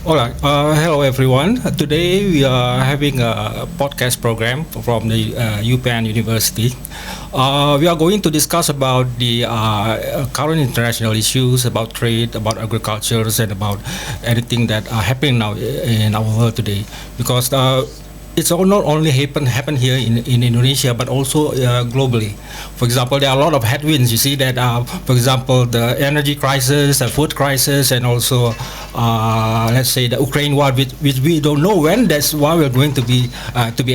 All right. Hello, everyone. Today we are having a podcast program from the UPenn University. We are going to discuss about the current international issues about trade, about agriculture, and about anything that are happening now in our world today. Because it's all not only happen here in Indonesia, but also globally. For example, there are a lot of headwinds. You see that, for example, the energy crisis, the food crisis, and also, let's say, the Ukraine war, which we don't know when that's war will going to be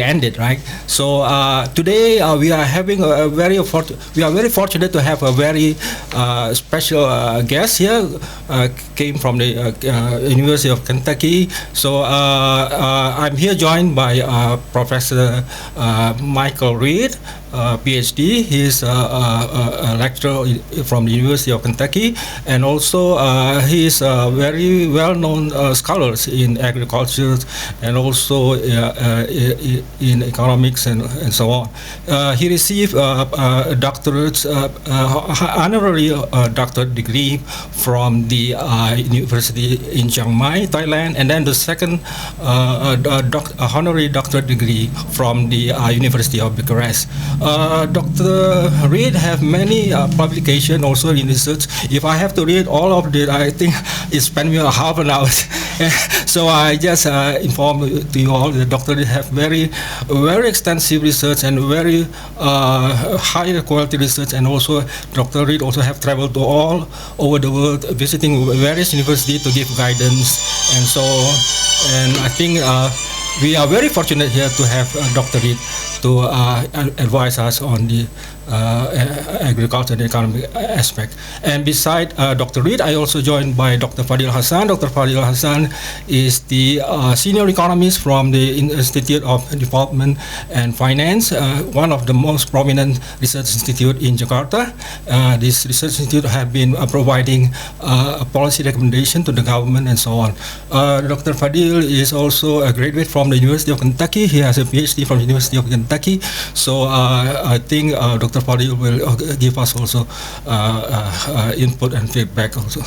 ended, right? So today we are having we are very fortunate to have a very special guest here. Came from the University of Kentucky. So I'm here joined by Professor Michael Reed, PhD. He's a lecturer from the University of Kentucky, and also he's a very well-known scholars in agriculture and also in economics and so on. He received a doctorate, honorary doctorate degree from the University in Chiang Mai, Thailand, and then the second honorary doctorate degree from the University of Bucharest. Dr. Reed have many publications also in research. If I have to read all of it, I think it spend me a half an hour. So I just inform to you all that Dr. Reed have very extensive research and very high quality research, and also Dr. Reed also have traveled to all over the world, visiting various universities to give guidance and so on. And I think we are very fortunate here to have Dr. Reed to advise us on the agriculture and economic aspect. And beside Dr. Reed, I also joined by Dr. Fadil Hassan. Dr. Fadil Hassan is the senior economist from the Institute of Development and Finance, one of the most prominent research institute in Jakarta. This research institute have been providing policy recommendation to the government and so on. Dr. Fadil is also a graduate from the University of Kentucky. He has a PhD from the University of Kentucky. So I think Dr. Fadil will give us also input and feedback also.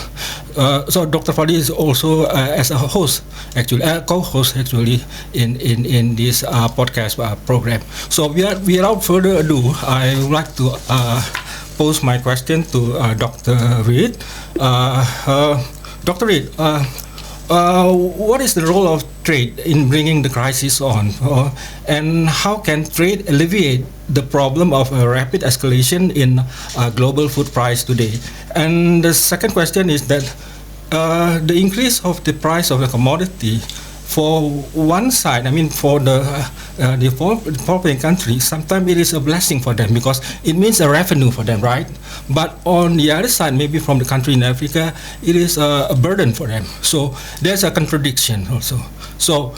So Dr. Fadil is also as a host, actually, co-host actually in this podcast program. So without further ado, I would like to pose my question to Dr. Reed. Dr. Reed, what is the role of trade in bringing the crisis on, and how can trade alleviate the problem of a rapid escalation in global food price today? And the second question is that the increase of the price of the commodity, for one side, I mean, for the developing countries, sometimes it is a blessing for them because it means a revenue for them, right? But on the other side, maybe from the country in Africa, it is a burden for them. So there's a contradiction also. So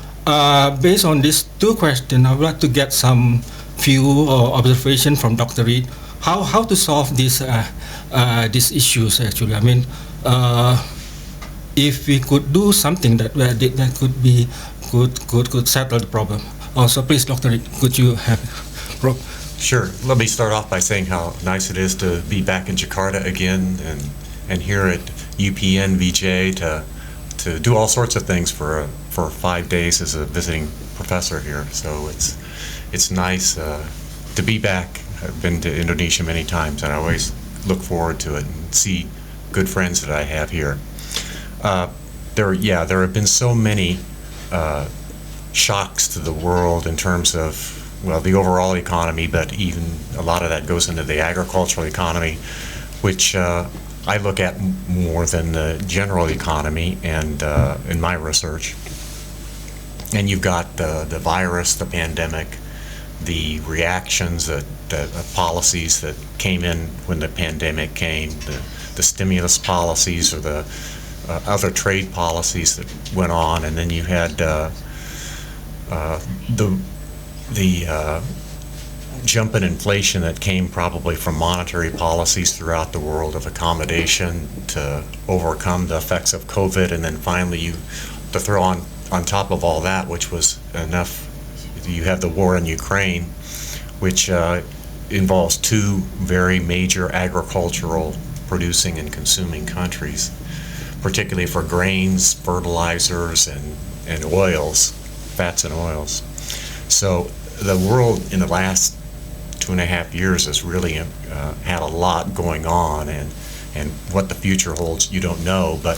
based on these two questions, I would like to get some few observation from Dr. Reed, how to solve these issues actually. I mean, if we could do something that could settle the problem. Also, please, Dr. Reed, could you have, Prof? Sure. Let me start off by saying how nice it is to be back in Jakarta again and here at UPN VJ to do all sorts of things for 5 days as a visiting professor here. So it's nice to be back. I've been to Indonesia many times, and I always look forward to it and see good friends that I have here. There have been so many shocks to the world in terms of, well, the overall economy, but even a lot of that goes into the agricultural economy, which I look at more than the general economy and in my research. And you've got the virus, the pandemic, the reactions, the policies that came in when the pandemic came, the stimulus policies or the other trade policies that went on, and then you had the jump in inflation that came probably from monetary policies throughout the world of accommodation to overcome the effects of COVID, and then finally to throw on top of all that, which was enough, you have the war in Ukraine, which involves two very major agricultural producing and consuming countries. particularly for grains, fertilizers, and oils, fats and oils. So the world in the last 2.5 years has really had a lot going on, and what the future holds, you don't know, but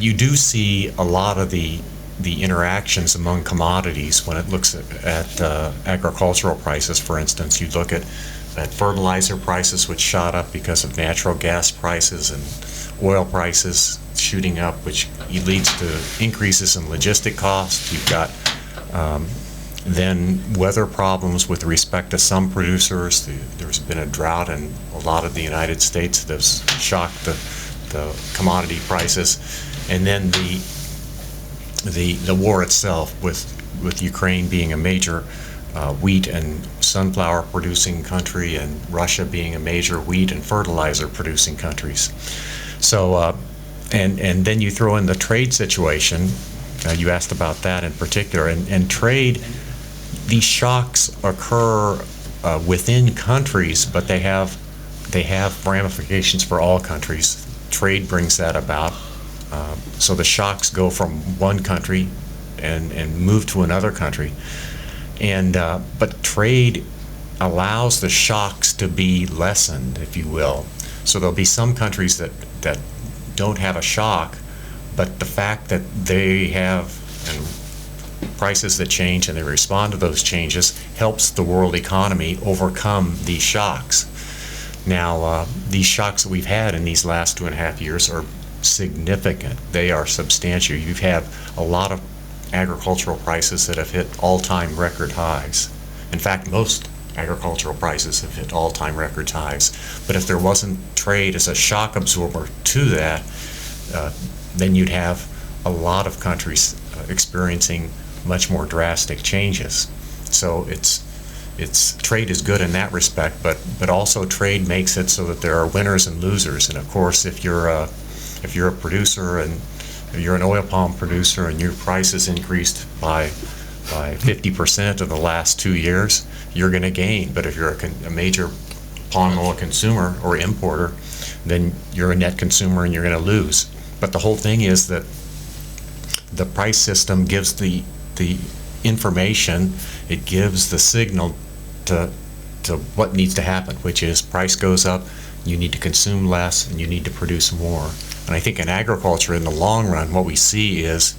you do see a lot of the interactions among commodities when it looks at agricultural prices. For instance, you look at fertilizer prices, which shot up because of natural gas prices, and oil prices shooting up, which leads to increases in logistic costs. You've got then weather problems with respect to some producers. There's been a drought in a lot of the United States that has shocked the commodity prices. And then the war itself, with Ukraine being a major wheat and sunflower producing country, and Russia being a major wheat and fertilizer producing countries. So and then you throw in the trade situation. You asked about that in particular, and trade. These shocks occur within countries, but they have ramifications for all countries. Trade brings that about. So the shocks go from one country and move to another country. And but trade allows the shocks to be lessened, if you will. So there'll be some countries that don't have a shock, but the fact that they have prices that change and they respond to those changes helps the world economy overcome these shocks. Now, these shocks that we've had in these last 2.5 years are significant. They are substantial. You've had a lot of agricultural prices that have hit all-time record highs. In fact, most agricultural prices have hit all-time record highs. But if there wasn't trade as a shock absorber to that, then you'd have a lot of countries experiencing much more drastic changes. So it's trade is good in that respect, but also trade makes it so that there are winners and losers. And of course, if you're a producer and you're an oil palm producer and your price has increased by 50% in the last 2 years, you're going to gain. But if you're a major palm oil consumer or importer, then you're a net consumer and you're going to lose. But the whole thing is that the price system gives the information, it gives the signal to what needs to happen, which is price goes up, you need to consume less, and you need to produce more. And I think in agriculture, in the long run, what we see is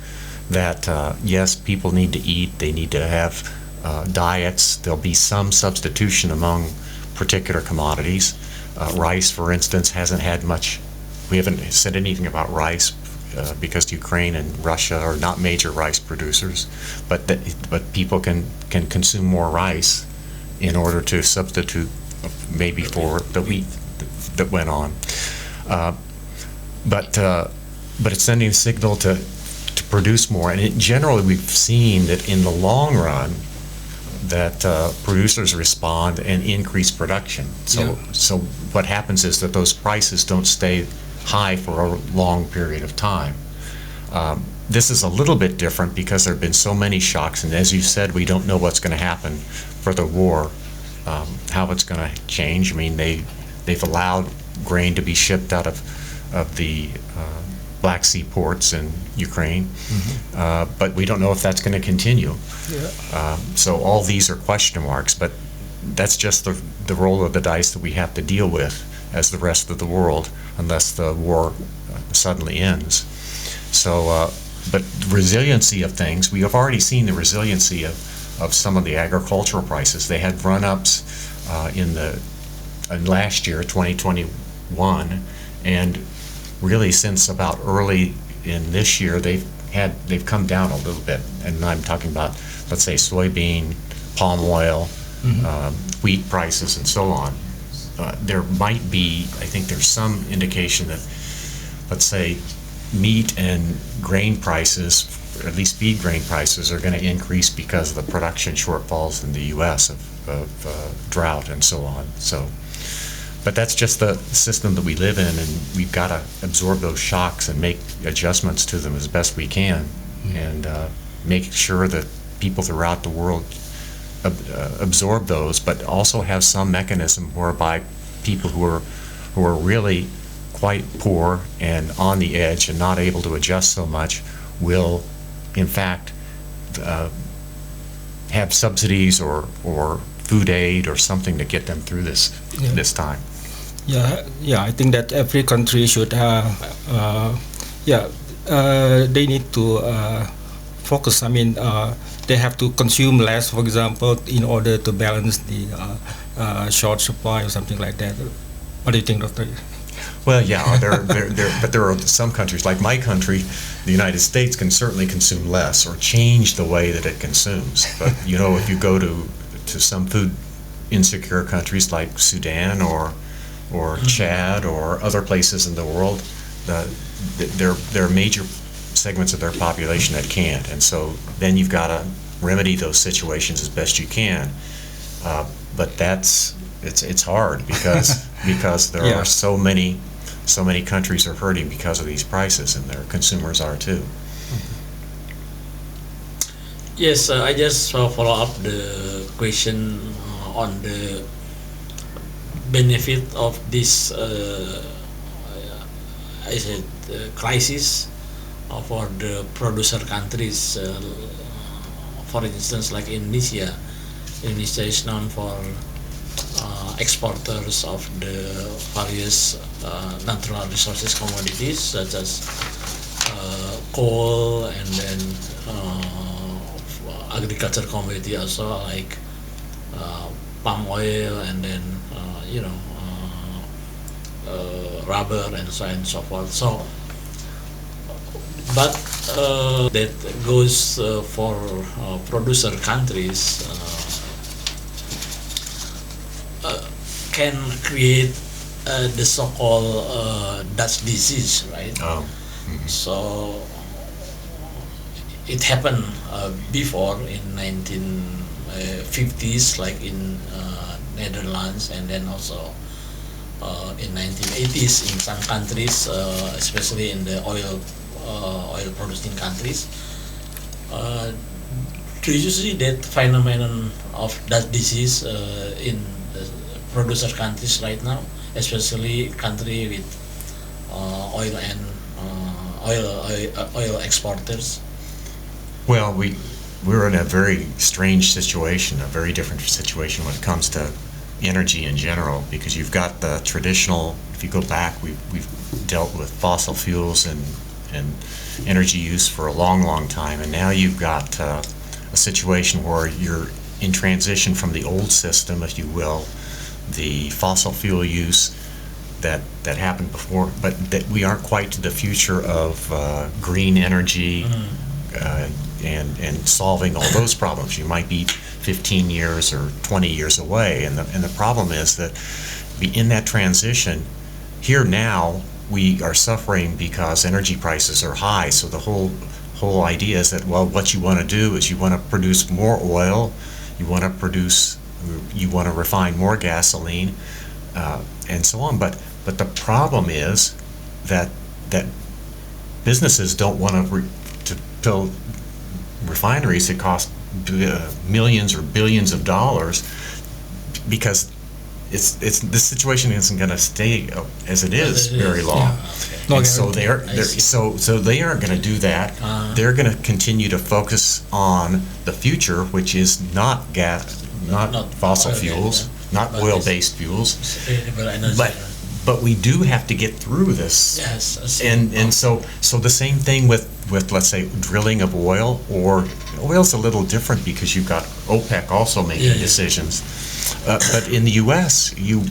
that, yes, people need to eat, they need to have diets, there'll be some substitution among particular commodities. Rice, for instance, hasn't had much. We haven't said anything about rice because Ukraine and Russia are not major rice producers, but people can consume more rice in order to substitute maybe for the wheat that went on. But it's sending a signal to produce more, and generally we've seen that in the long run that producers respond and increase production. So what happens is that those prices don't stay high for a long period of time. This is a little bit different because there have been so many shocks, and as you said, we don't know what's going to happen for the war, how it's going to change. I mean, they've allowed grain to be shipped out of the Black Sea ports in Ukraine, but we don't know if that's going to continue. So all these are question marks, but that's just the roll of the dice that we have to deal with as the rest of the world, unless the war suddenly ends. So, but resiliency of things, we have already seen the resiliency of some of the agricultural prices. They had run-ups in last year, 2021, and really since about early in this year, they've come down a little bit. And I'm talking about, let's say, soybean, palm oil, wheat prices, and so on. There might be, I think there's some indication that, let's say, meat and grain prices, or at least feed grain prices, are going to increase because of the production shortfalls in the U.S. of drought and so on. So, but that's just the system that we live in, and we've got to absorb those shocks and make adjustments to them as best we can, and make sure that people throughout the world absorb those, but also have some mechanism whereby people who are really quite poor and on the edge and not able to adjust so much will, in fact, have subsidies or food aid or something to get them through this time. I think that every country should they need to focus. I mean, they have to consume less, for example, in order to balance the short supply or something like that. What do you think, Doctor? Well, yeah, but there are some countries, like my country, the United States, can certainly consume less or change the way that it consumes. But you know, if you go to some food insecure countries like Sudan or Chad or other places in the world, there are major segments of their population that can't, and so then you've got to remedy those situations as best you can. But it's hard because there are so many countries are hurting because of these prices, and their consumers are too. Yes, I just follow up the question on the benefit of this crisis for the producer countries. For instance, like Indonesia. Indonesia is known for exporters of the various natural resources commodities such as coal, and then agriculture commodity also like palm oil, and then rubber and so on and so forth. So, but that goes for producer countries can create the so-called Dutch disease, right? Oh. Mm-hmm. So it happened before in 1950s, like in Netherlands, and then also in 1980s in some countries, especially in the oil producing countries. Do you see that phenomenon of that disease in producer countries right now, especially country with oil and oil exporters? Well, we're in a very strange situation, a very different situation when it comes to energy in general, because you've got the traditional. If you go back, we've dealt with fossil fuels and energy use for a long time, and now you've got a situation where you're in transition from the old system, if you will, the fossil fuel use that happened before, but that we aren't quite to the future of green energy and solving all those problems. You might be 15 years or 20 years away, and the problem is that in that transition, here now we are suffering because energy prices are high. So the whole idea is that, well, what you want to do is you want to produce more oil, you want to refine more gasoline, and so on. But the problem is that businesses don't want to build refineries that cost millions or billions of dollars, because this situation isn't going to stay as it is very long. And so they aren't going to do that. They're going to continue to focus on the future, which is not fossil fuels, not oil-based fuels. But we do have to get through this. Yes. And so the same thing with let's say drilling of oil, or oil's a little different because you've got OPEC also making decisions. But in the U.S., you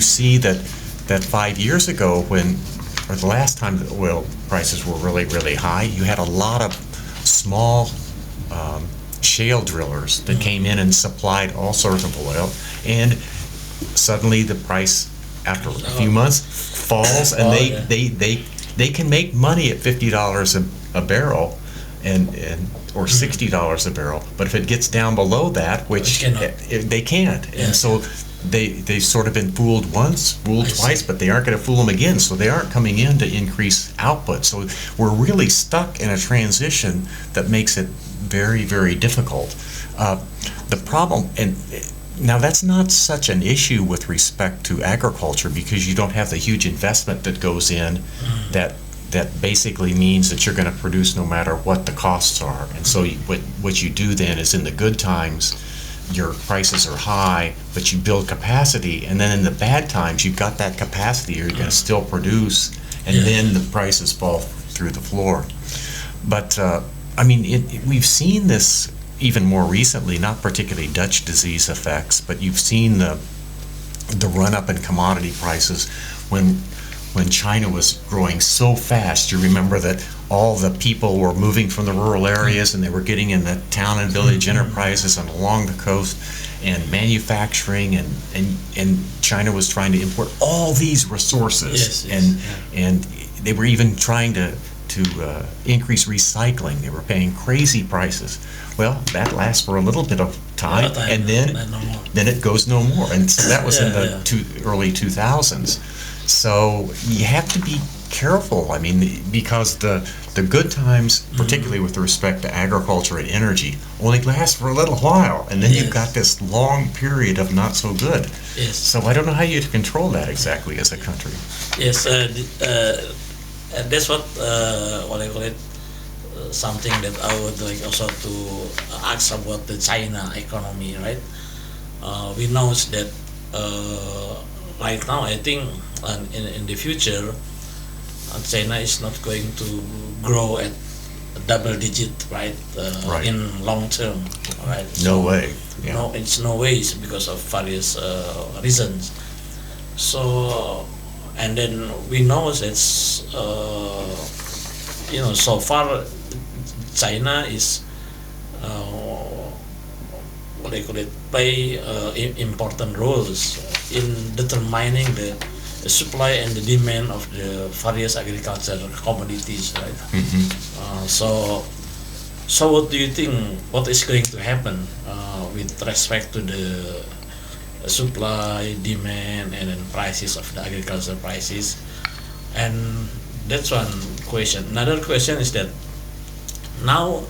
see that 5 years ago, or the last time the oil prices were really, really high, you had a lot of small shale drillers that came in and supplied all sorts of oil, and suddenly the price after a few months falls, and they can make money at $50 a barrel or $60 a barrel, but if it gets down below that, which they can't, and so they've sort of been fooled once, fooled twice, but they aren't going to fool them again, so they aren't coming in to increase output. So we're really stuck in a transition that makes it very, very difficult. The problem, and Now, that's not such an issue with respect to agriculture because you don't have the huge investment that goes in that basically means that you're going to produce no matter what the costs are. And so what you do then is in the good times, your prices are high, but you build capacity, and then in the bad times, you've got that capacity, you're going to still produce, and then the prices fall through the floor. But, I mean, we've seen this even more recently, not particularly Dutch disease effects, but you've seen the run-up in commodity prices when China was growing so fast. You remember that all the people were moving from the rural areas and they were getting in the town and village enterprises and along the coast and manufacturing, and China was trying to import all these resources. And they were even trying to increase recycling. They were paying crazy prices. Well, that lasts for a little bit of time, and then it goes no more. And so that was in the early 2000s. So you have to be careful. I mean, because the good times, particularly with respect to agriculture and energy, only last for a little while, and then you've got this long period of not so good. Yes. So I don't know how you control that exactly as a country. Yes, that's what I call it. Something that I would like also to ask about the China economy, right? We know that right now, I think in the future, China is not going to grow at double digit, right? Right. In long term, right? No way. Yeah. No, it's no way. It's because of various reasons. So, and then we know that so far China is play important roles in determining the supply and the demand of the various agricultural commodities, right? Mm-hmm. So what do you think? What is going to happen with respect to the supply, demand, and then prices of the agricultural prices? And that's one question. Another question is that now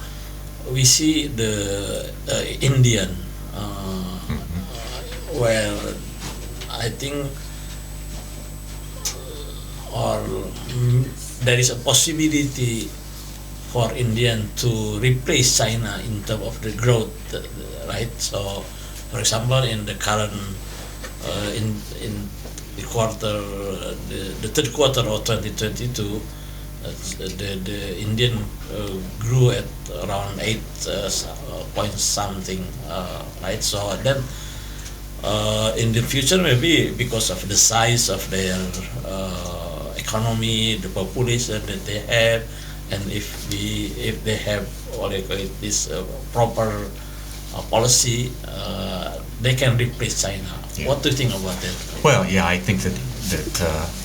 we see the Indian, where I think there is a possibility for Indian to replace China in terms of the growth, right? So, for example, in the current in the quarter, the third quarter of 2022, the Indian grew at around 8 point something, right? So then in the future, maybe because of the size of their economy, the population that they have, and if they have what they call it, this proper policy, they can replace China. Yeah. What do you think about that? Well, yeah, I think that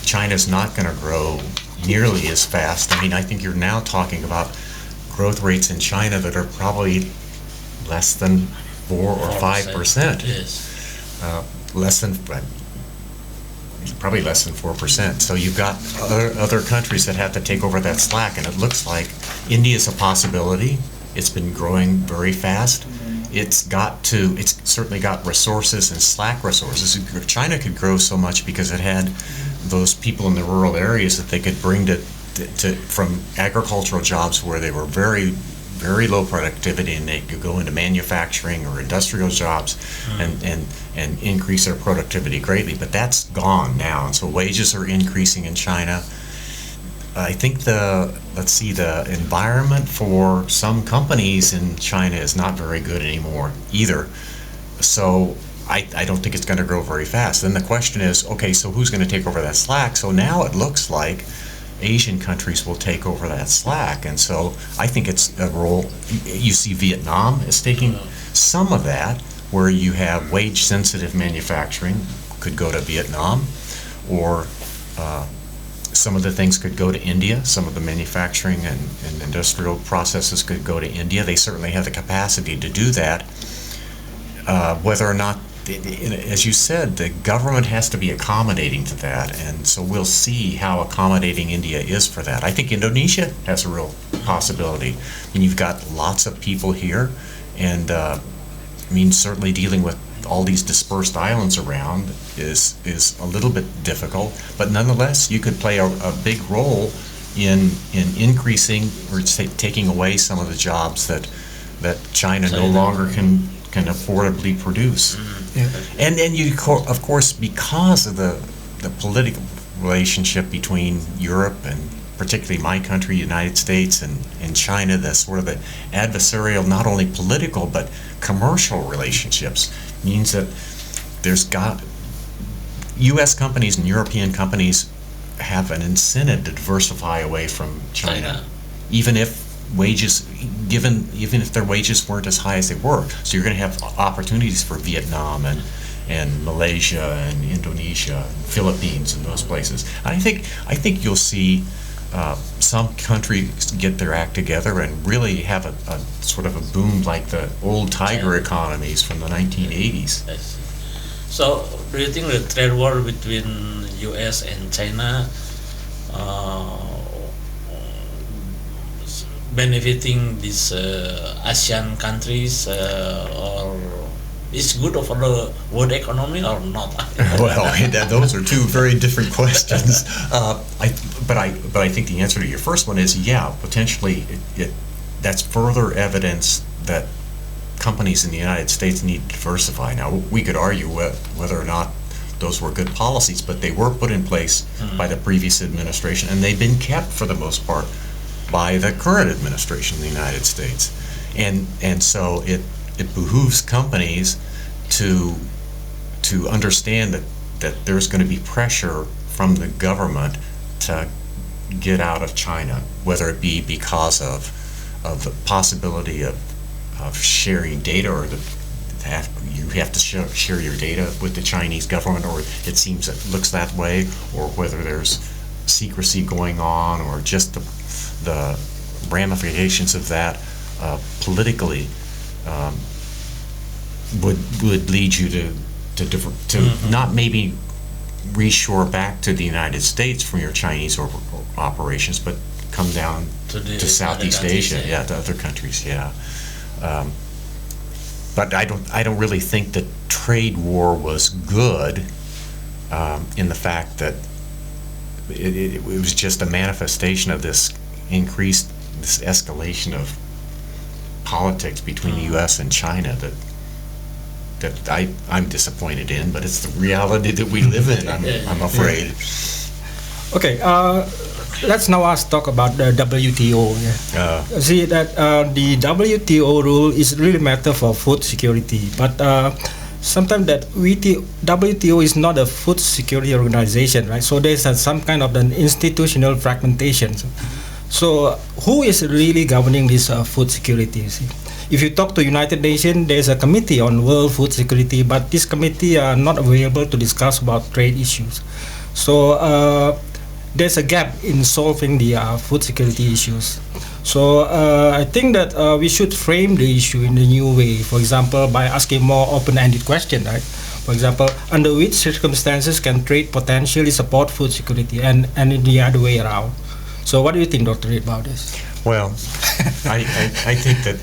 China's not going to grow nearly as fast. I mean, I think you're now talking about growth rates in China that are probably less than 4 or 5%. Yes. Probably less than 4%. So you've got other countries that have to take over that slack, and it looks like India is a possibility. It's been growing very fast. It's certainly got resources and slack resources. China could grow so much because it had those people in the rural areas that they could bring from agricultural jobs where they were very, very low productivity, and they could go into manufacturing or industrial jobs and increase their productivity greatly. But that's gone now, and so wages are increasing in China. I think the environment for some companies in China is not very good anymore either. So I don't think it's going to grow very fast. Then the question is, okay, so who's going to take over that slack? So now it looks like Asian countries will take over that slack, and so I think it's a role. You see Vietnam is taking some of that, where you have wage-sensitive manufacturing could go to Vietnam, or some of the things could go to India. Some of the manufacturing and industrial processes could go to India. They certainly have the capacity to do that. Whether or not, as you said, the government has to be accommodating to that, and so we'll see how accommodating India is for that. I think Indonesia has a real possibility. I mean, you've got lots of people here, and certainly dealing with all these dispersed islands around is a little bit difficult, but nonetheless, you could play a big role in increasing or taking away some of the jobs that China no longer can affordably produce. Yeah. And you, of course, because of the political relationship between Europe and particularly my country, United States, and China, the sort of the adversarial, not only political, but commercial relationships, means that U.S. companies and European companies have an incentive to diversify away from China, even if their wages weren't as high as they were. So you're going to have opportunities for Vietnam and Malaysia and Indonesia and Philippines and those places. I think you'll see some countries get their act together and really have a sort of a boom like the old tiger economies from the 1980s. Yes. So, do you think the trade war between U.S. and China benefiting these ASEAN countries, or is good for the world economy or not? Well, those are two very different questions. But I think the answer to your first one is potentially that's further evidence that companies in the United States need to diversify. Now, we could argue whether or not those were good policies, but they were put in place by the previous administration, and they've been kept for the most part by the current administration in the United States. And so it behooves companies to understand that there's going to be pressure from the government to get out of China, whether it be because of the possibility of sharing data, or you have to share your data with the Chinese government, or it seems it looks that way, or whether there's secrecy going on, or just the ramifications of that politically would lead you to not maybe reshore back to the United States from your Chinese operations, but come down to Southeast Asia, to other countries, But I don't really think the trade war was good in the fact that it was just a manifestation of this escalation of politics between the U.S. and China that I'm disappointed in, but it's the reality that we live in, I'm afraid. Okay, let's now talk about the WTO. See that the WTO rule is really matter for food security, but sometimes that WTO is not a food security organization, right? So there's some kind of an institutional fragmentation. So who is really governing this food security? See? If you talk to United Nations, there's a committee on world food security, but this committee are not available to discuss about trade issues. So there's a gap in solving the food security issues. So I think that we should frame the issue in a new way. For example, by asking more open-ended questions, right? For example, under which circumstances can trade potentially support food security, and in the other way around. So what do you think, Dr. Reed, about this? Well, I think that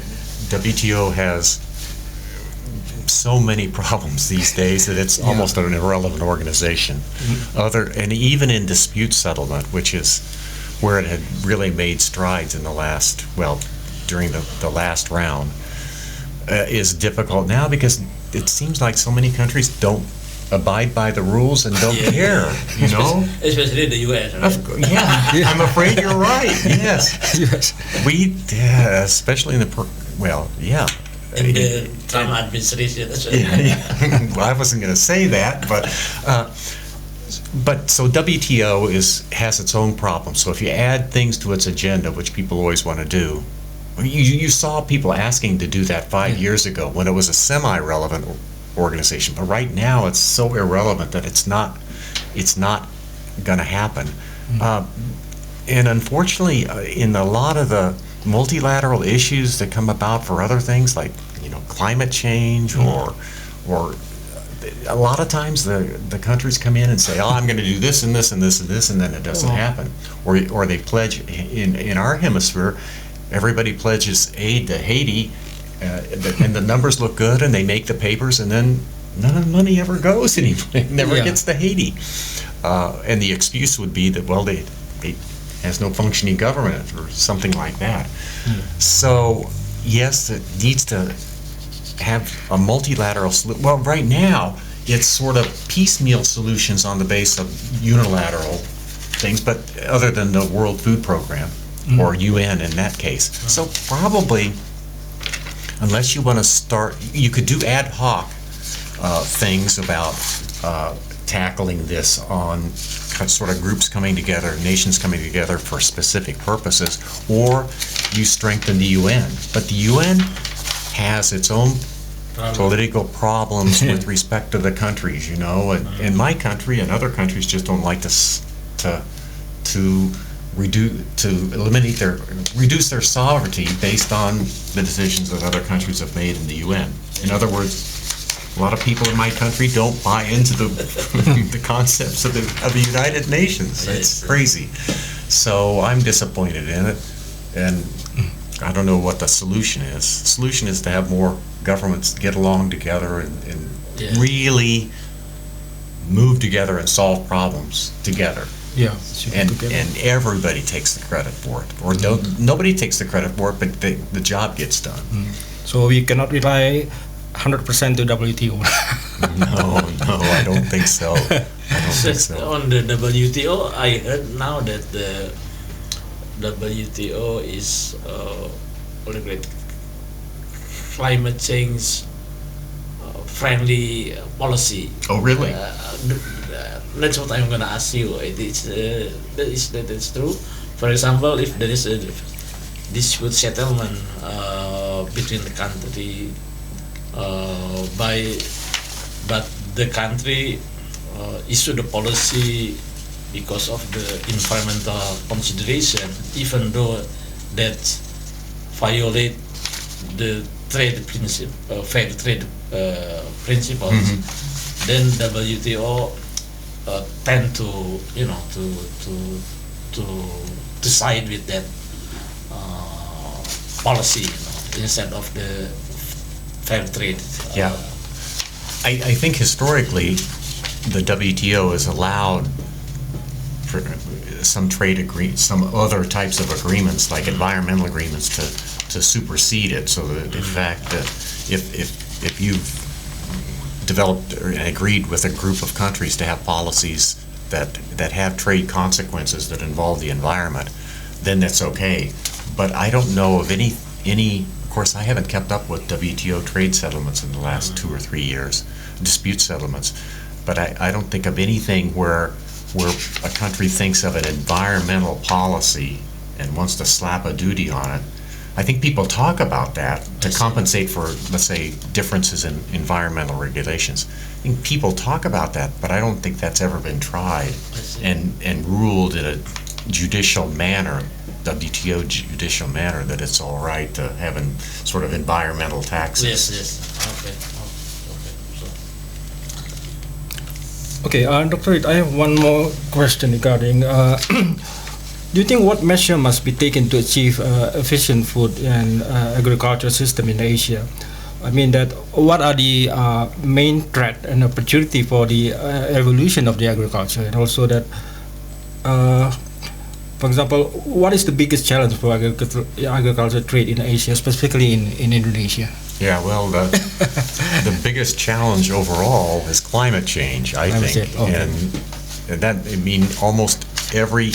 WTO has so many problems these days that it's almost an irrelevant organization. And even in dispute settlement, which is where it had really made strides in during the last round, is difficult now because it seems like so many countries don't abide by the rules and don't care, Especially the U.S. Right? I'm afraid you're right. Yes. We, especially in in the Trump administration. Well, I wasn't going to say that, but so WTO has its own problems. So if you add things to its agenda, which people always want to do, you saw people asking to do that 5 years ago when it was a semi-relevant organization. But right now, it's so irrelevant that it's not going to happen. And unfortunately, in a lot of the multilateral issues that come about for other things like climate change or a lot of times the countries come in and say, I'm going to do this and this and this and this, and then it doesn't happen. Or they pledge in our hemisphere, everybody pledges aid to Haiti, and the numbers look good and they make the papers, and then none of the money ever goes anywhere. It never Yeah. gets to Haiti. And the excuse would be that, well, they has no functioning government or something like that. So, yes, it needs to have a multilateral solution. Well, right now, it's sort of piecemeal solutions on the base of unilateral things, but other than the World Food Program or UN in that case. So probably, unless you want to start, you could do ad hoc things about tackling this on sort of groups coming together, nations coming together for specific purposes, or you strengthen the UN. But the UN has its own political problems with respect to the countries, you know. And in my country and other countries just don't like to reduce their sovereignty based on the decisions that other countries have made in the UN. In other words, a lot of people in my country don't buy into the concepts of the United Nations. It's crazy. So I'm disappointed in it, and I don't know what the solution is. The solution is to have more governments get along together and really move together and solve problems together. Yeah. And everybody takes the credit for it, or nobody takes the credit for it, but the job gets done. So we cannot rely 100% to WTO. No, I don't think so. On the WTO, I heard now that the WTO is climate change friendly policy. Oh, really? That's what I'm gonna ask you. That is true. For example, if there is a dispute settlement between the country, but the country issue the policy because of the environmental consideration, even though that violate the trade principle, fair trade principles, then WTO tend to to side with that policy, instead of the fair trade. Yeah. I think historically the WTO has allowed for some other types of agreements, like environmental agreements, to supersede it. So that in fact, if you've developed or agreed with a group of countries to have policies that have trade consequences that involve the environment, then that's okay. But I don't know of any. Of course, I haven't kept up with WTO trade settlements in the last 2 or 3 years, dispute settlements. But I don't think of anything where a country thinks of an environmental policy and wants to slap a duty on it. I think people talk about that to compensate for, let's say, differences in environmental regulations. I think people talk about that, but I don't think that's ever been tried and ruled in a judicial manner, WTO judicial manner, that it's all right to have sort of environmental taxes. Yes. Okay, Dr. Reed, I have one more question regarding, do you think what measure must be taken to achieve efficient food and agriculture system in Asia? I mean that what are the main threat and opportunity for the evolution of the agriculture, and also that, for example, what is the biggest challenge for agriculture trade in Asia, specifically in Indonesia? Yeah, well, the biggest challenge overall is climate change, I think. Okay. And that, I mean, almost every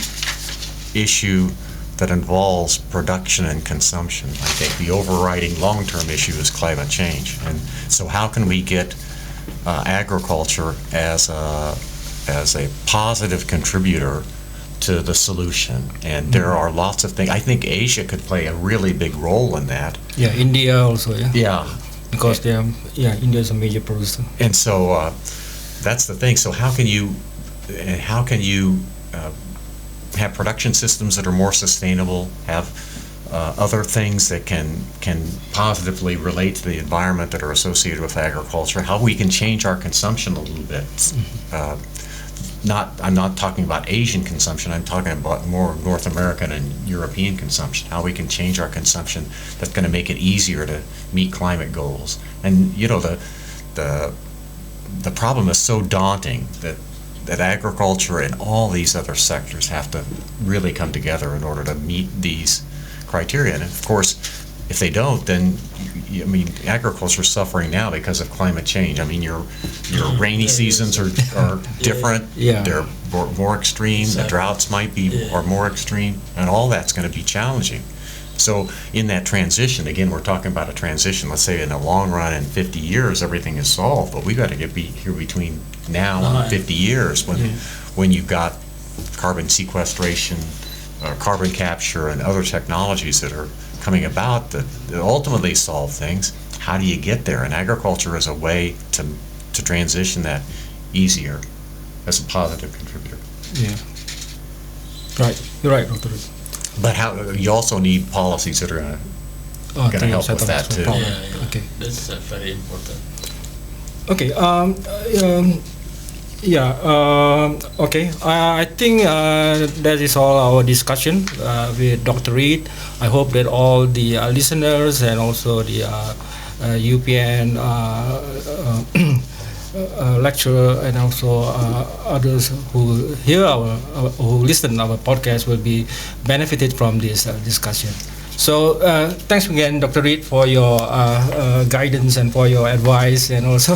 issue that involves production and consumption, I think the overriding long-term issue is climate change. And so how can we get agriculture as a positive contributor to the solution? And there are lots of things. I think Asia could play a really big role in that. Yeah, India also. Yeah. Because they are, India is a major producer. And so that's the thing. So how can you have production systems that are more sustainable, have other things that can positively relate to the environment that are associated with agriculture, how we can change our consumption a little bit. I'm not talking about Asian consumption, I'm talking about more North American and European consumption, how we can change our consumption that's going to make it easier to meet climate goals. And, you know, the the problem is so daunting that agriculture and all these other sectors have to really come together in order to meet these criteria. And of course, if they don't, then agriculture is suffering now because of climate change. I mean, your rainy seasons are different. Yeah. They're more extreme. The droughts might be are more extreme, and all that's going to be challenging. So in that transition, again, we're talking about a transition. Let's say in the long run, in 50 years, everything is solved. But we got to be here between now and 50 years when you've got carbon sequestration, carbon capture, and other technologies that are coming about that ultimately solve things. How do you get there? And agriculture is a way to transition that easier as a positive contributor. Yeah. Right. You're right, Dr. Reed. But you also need policies that are going to help with that too. Yeah. Okay. That's very important. Okay. Okay. I think that is all our discussion with Dr. Reed. I hope that all the listeners and also the UPN lecturer and also others who hear who listen to our podcast will be benefited from this discussion. So thanks again, Dr. Reed, for your guidance and for your advice, and also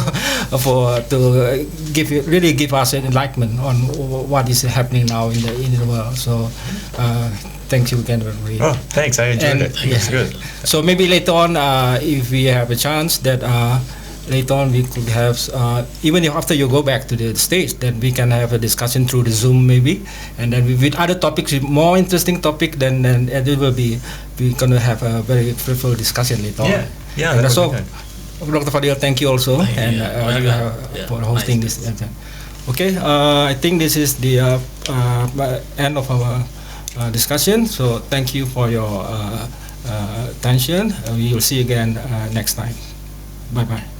to give us an enlightenment on what is happening now in the world. So thank you again, Dr. Reed. Oh, thanks. I enjoyed it. Yeah. It's good. So maybe later on, if we have a chance that later on we could have, even if after you go back to the States, then we can have a discussion through the Zoom maybe, and then with other topics, with more interesting topic, then it will be, we're going to have a very fruitful discussion later on. Yeah, And that also, would be good. Dr. Fadil, thank you also for hosting nice. this. Okay, I think this is the end of our discussion. So thank you for your attention. We will see you again next time. Bye bye.